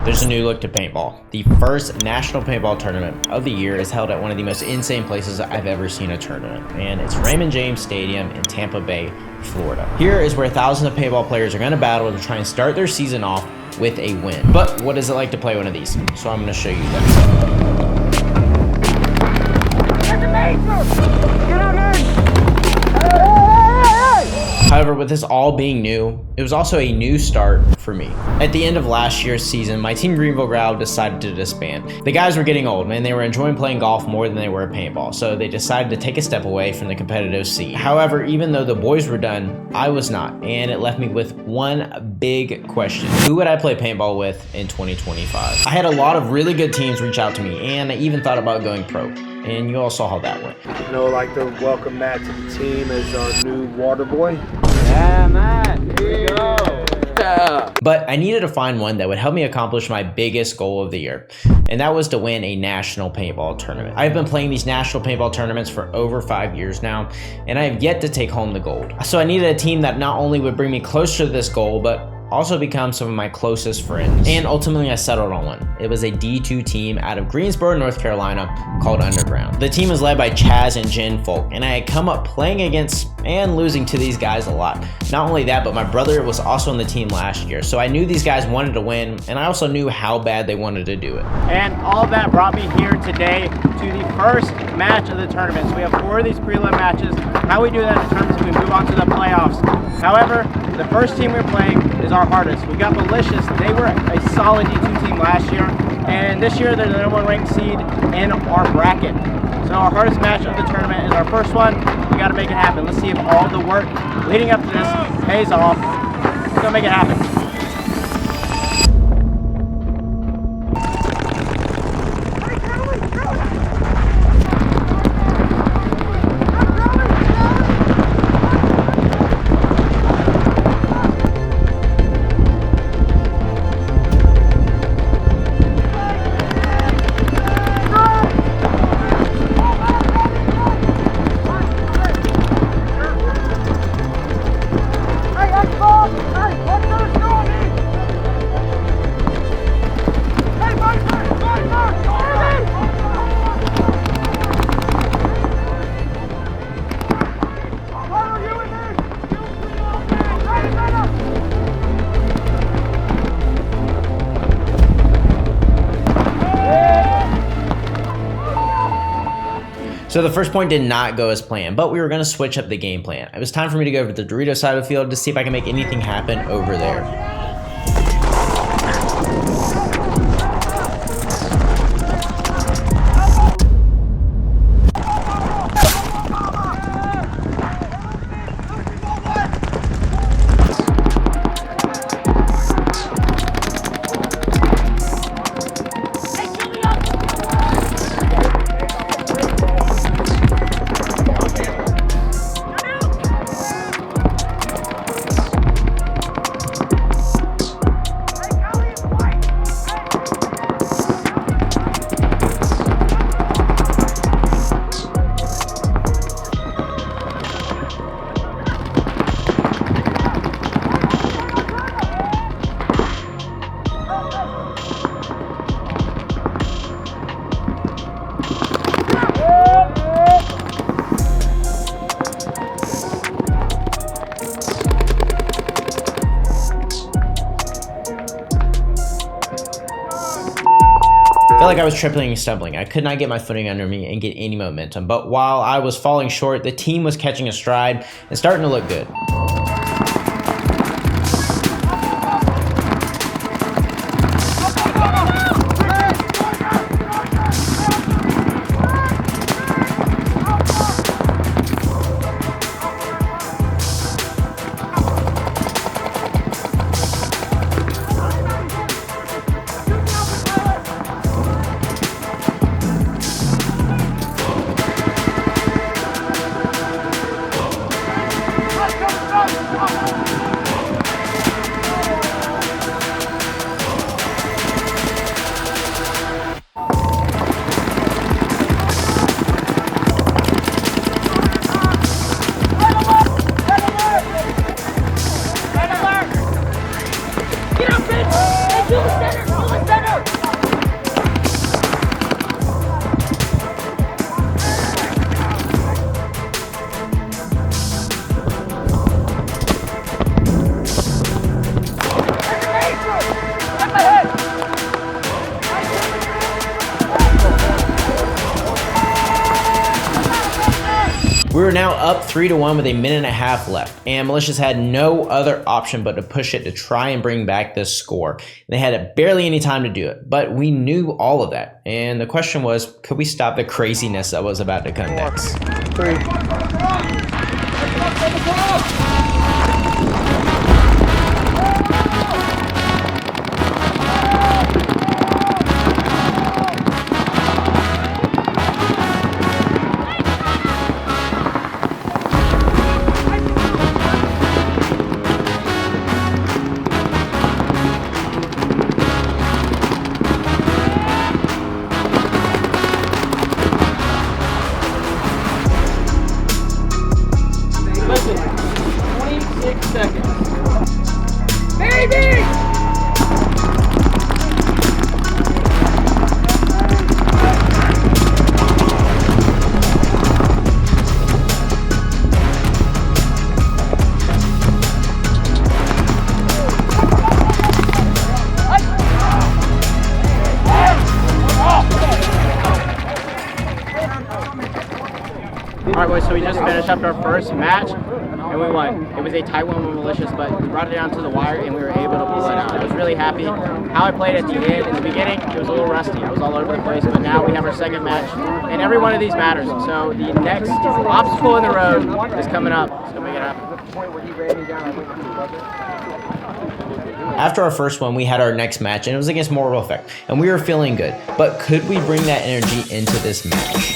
There's a new look to paintball. The first national paintball tournament of the year is held at one of the most insane places I've ever seen a tournament, and it's Raymond James Stadium in Tampa Bay, Florida. Here is where thousands of paintball players are going to battle to try and start their season off with a win. But what is it like to play one of these? So I'm going to show you that. However, with this all being new, it was also a new start for me. At the end of last year's season, my team Greenville Growl decided to disband. The guys were getting old, and they were enjoying playing golf more than they were paintball, so they decided to take a step away from the competitive scene. However, even though the boys were done, I was not, and it left me with one big question. Who would I play paintball with in 2025? I had a lot of really good teams reach out to me, and I even thought about going pro. And you all saw how that went. You know, I'd like to welcome Matt to the team as our new water boy. Yeah, Matt, here we go. Yeah. But I needed to find one that would help me accomplish my biggest goal of the year, and that was to win a national paintball tournament. I've been playing these national paintball tournaments for over 5 years now, and I have yet to take home the gold. So I needed a team that not only would bring me closer to this goal, but also become some of my closest friends. And ultimately I settled on one. It was a D2 team out of Greensboro, North Carolina called Underground. The team was led by Chaz and Jen Folk, and I had come up playing against and losing to these guys a lot. Not only that, but my brother was also on the team last year, so I knew these guys wanted to win, and I also knew how bad they wanted to do it. And all of that brought me here today to the first match of the tournament. So we have 4 of these prelim matches. How we do that determines if we move on to the playoffs. However, the first team we're playing is our hardest. We got Malicious. They were a solid D2 team last year, and this year they're the #1 ranked seed in our bracket. So our hardest match of the tournament is our first one. We got to make it happen. Let's see if all the work leading up to this pays off. Let's go make it happen. So the first point did not go as planned, but we were going to switch up the game plan. It was time for me to go over to the Dorito side of the field to see if I can make anything happen over there. I felt like I was tripling and stumbling. I could not get my footing under me and get any momentum. But while I was falling short, the team was catching a stride and starting to look good. Let's go! We were now up 3-1 with a minute and a half left, and Malicious had no other option but to push it to try and bring back this score. They had barely any time to do it, but we knew all of that, and the question was, could we stop the craziness that was about to come next? 3. Listen, 26 seconds. Baby! Alright boys, so we just finished up our first match and we won. It was a tight one with Malicious, but we brought it down to the wire and we were able to pull it out. I was really happy. How I played at the end, in the beginning, it was a little rusty. I was all over the place, but now we have our second match and every one of these matters. So the next obstacle in the road is coming up. So make it happen. After our first one, we had our next match, and it was against Moral Effect, and we were feeling good. But could we bring that energy into this match?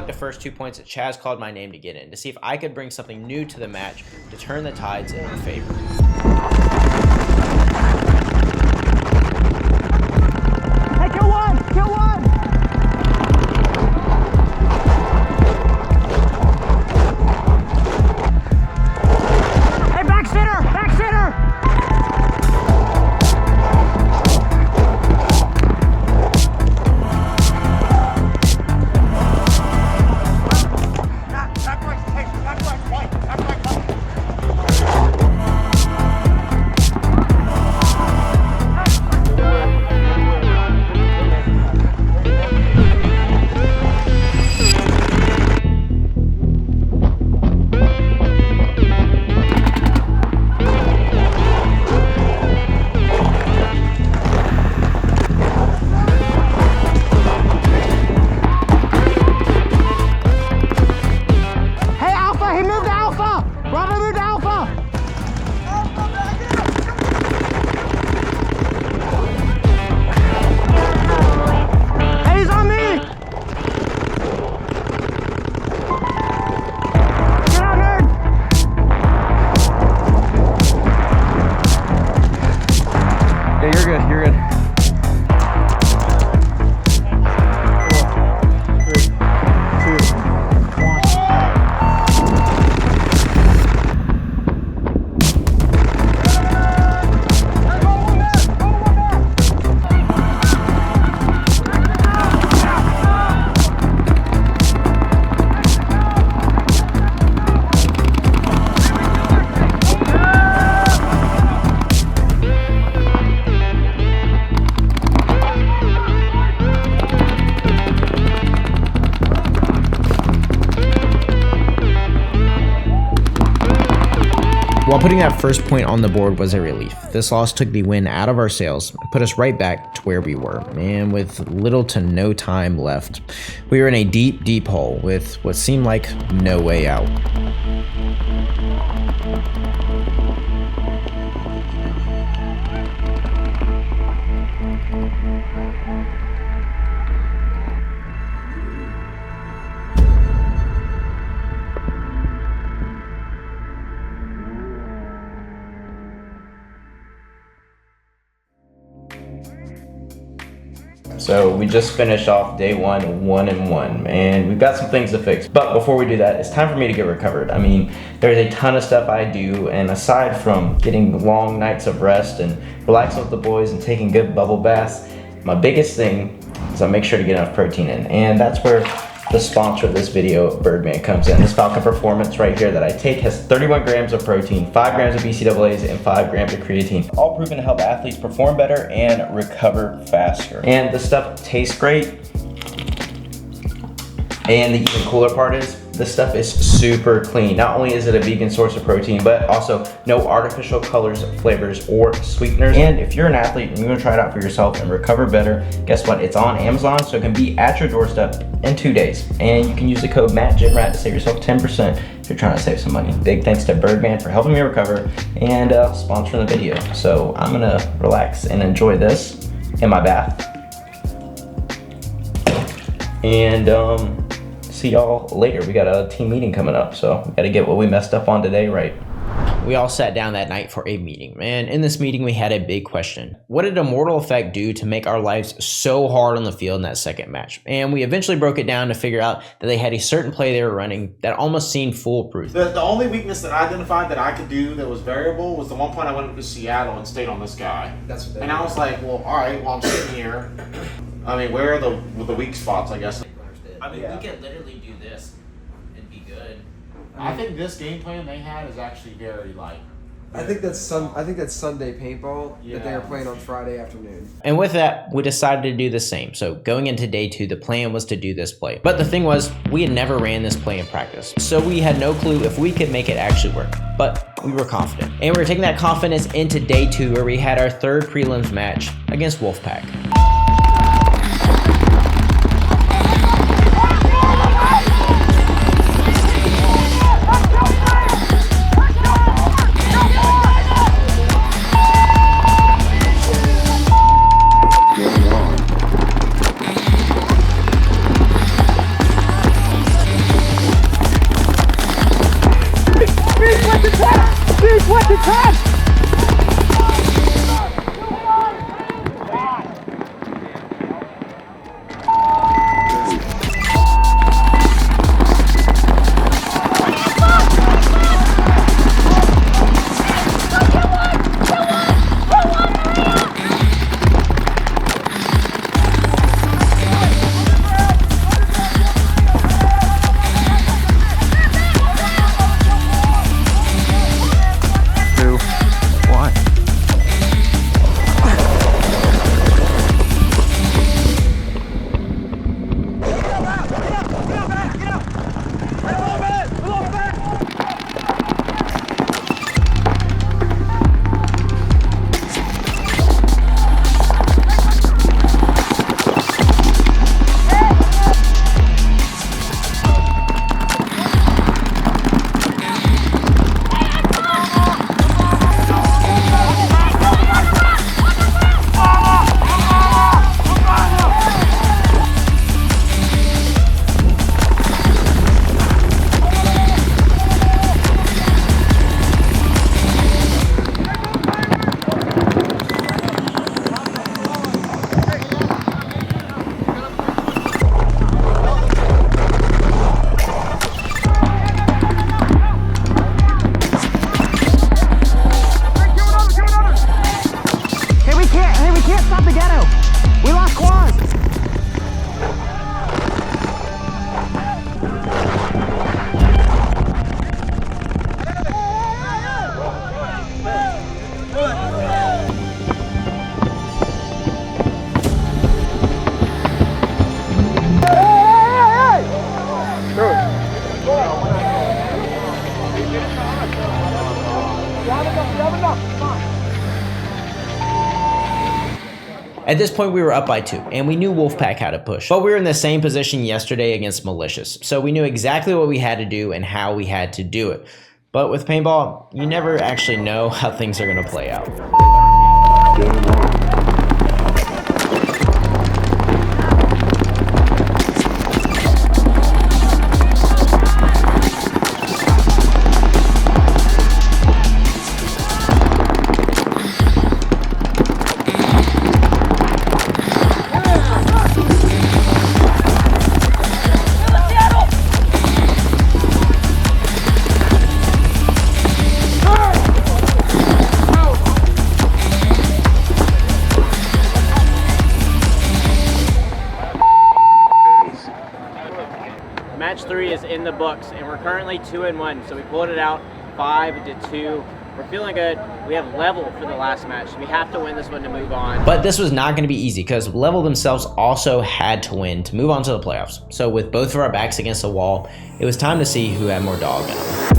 The first 2 points that Chaz called my name to get in, to see if I could bring something new to the match to turn the tides in our favor. Hey, kill one! Kill one! Hey, back center! Back center! putting that first point on the board was a relief, this loss took the win out of our sails and put us right back to where we were. And with little to no time left, we were in a deep, deep hole with what seemed like no way out. So we just finished off day 1-1, and we've got some things to fix. But before we do that, it's time for me to get recovered. I mean, there's a ton of stuff I do, and aside from getting long nights of rest and relaxing with the boys and taking good bubble baths, my biggest thing is I make sure to get enough protein in. And that's where the sponsor of this video, Birdman, comes in. This Falcon Performance right here that I take has 31 grams of protein, 5 grams of BCAAs, and 5 grams of creatine, all proven to help athletes perform better and recover faster. And this stuff tastes great. And the even cooler part is, this stuff is super clean. Not only is it a vegan source of protein, but also no artificial colors, flavors, or sweeteners. And if you're an athlete and you're gonna try it out for yourself and recover better, guess what? It's on Amazon, so it can be at your doorstep in 2 days. And you can use the code MattGymRat to save yourself 10% if you're trying to save some money. Big thanks to Birdman for helping me recover and sponsoring the video. So I'm gonna relax and enjoy this in my bath. And see y'all later. We got a team meeting coming up, so we gotta get what we messed up on today right. We all sat down that night for a meeting, and in this meeting we had a big question. What did Immortal Effect do to make our lives so hard on the field in that second match? And we eventually broke it down to figure out that they had a certain play they were running that almost seemed foolproof. The only weakness that I identified that I could do that was variable was the one point I went to Seattle and stayed on this guy. That's what they And I was like, well, all right, well, I'm sitting here. I mean, where are the weak spots, I guess? I mean, Yeah. we could literally do this and be good. I think this game plan they had is actually very light. I think that's Sunday paintball that they Yeah. are playing on Friday afternoon. And with that, we decided to do the same. So going into day 2, the plan was to do this play. But the thing was, we had never ran this play in practice. So we had no clue if we could make it actually work. But we were confident. And we were taking that confidence into day 2, where we had our third prelims match against Wolfpack. At this point, we were up by 2, and we knew Wolfpack had to push. But we were in the same position yesterday against Malicious, so we knew exactly what we had to do and how we had to do it. But with paintball, you never actually know how things are going to play out. Match 3 is in the books, and we're currently 2-1, so we pulled it out 5-2. We're feeling good. We have level for the last match. We have to win this one to move on. But this was not going to be easy because level themselves also had to win to move on to the playoffs. So with both of our backs against the wall, it was time to see who had more dog in them.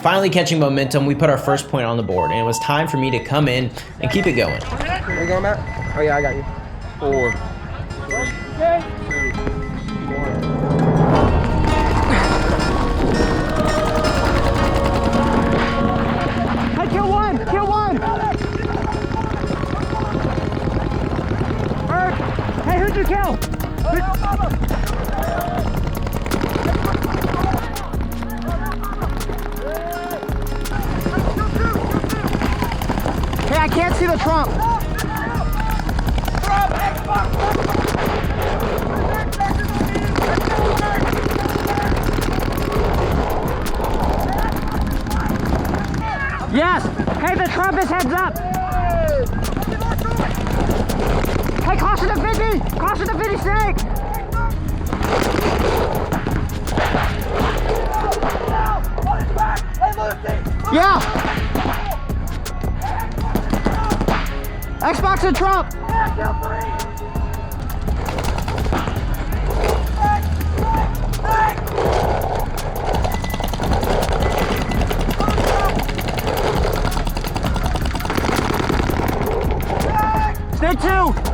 Finally catching momentum, we put our first point on the board, and it was time for me to come in and keep it going. Where you going, Matt? Oh yeah, I got you. 4, 3, 2, 1. Hey, kill one! Kill one! Hey, who'd you kill? Hey, I can't see the trump. Yes! Hey, the trump is heads up! Hey, caution the 50! Caution the 50 snake! Yeah! Xbox and Trump! Stay 2!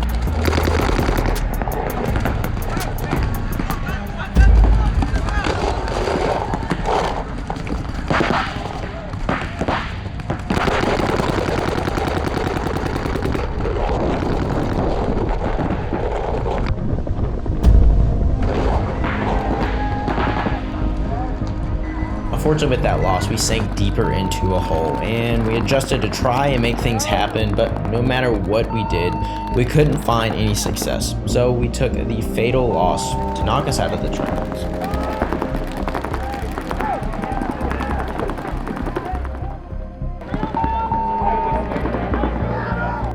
unfortunately with that loss, we sank deeper into a hole and we adjusted to try and make things happen, but no matter what we did, we couldn't find any success. So we took the fatal loss to knock us out of the tournament.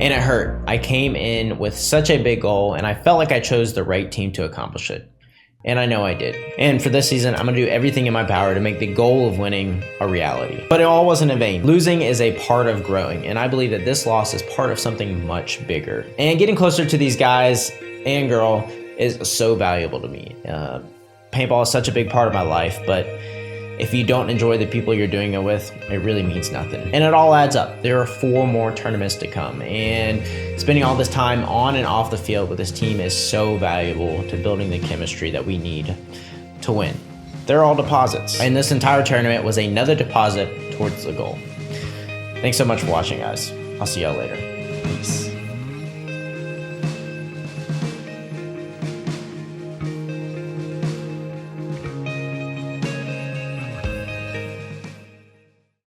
And it hurt. I came in with such a big goal and I felt like I chose the right team to accomplish it. And I know I did. And for this season, I'm gonna do everything in my power to make the goal of winning a reality. But it all wasn't in vain. Losing is a part of growing, and I believe that this loss is part of something much bigger. And getting closer to these guys and girl is so valuable to me. Paintball is such a big part of my life, but if you don't enjoy the people you're doing it with, it really means nothing. And it all adds up. There are 4 more tournaments to come, and spending all this time on and off the field with this team is so valuable to building the chemistry that we need to win. They're all deposits, and this entire tournament was another deposit towards the goal. Thanks so much for watching, guys. I'll see y'all later. Peace.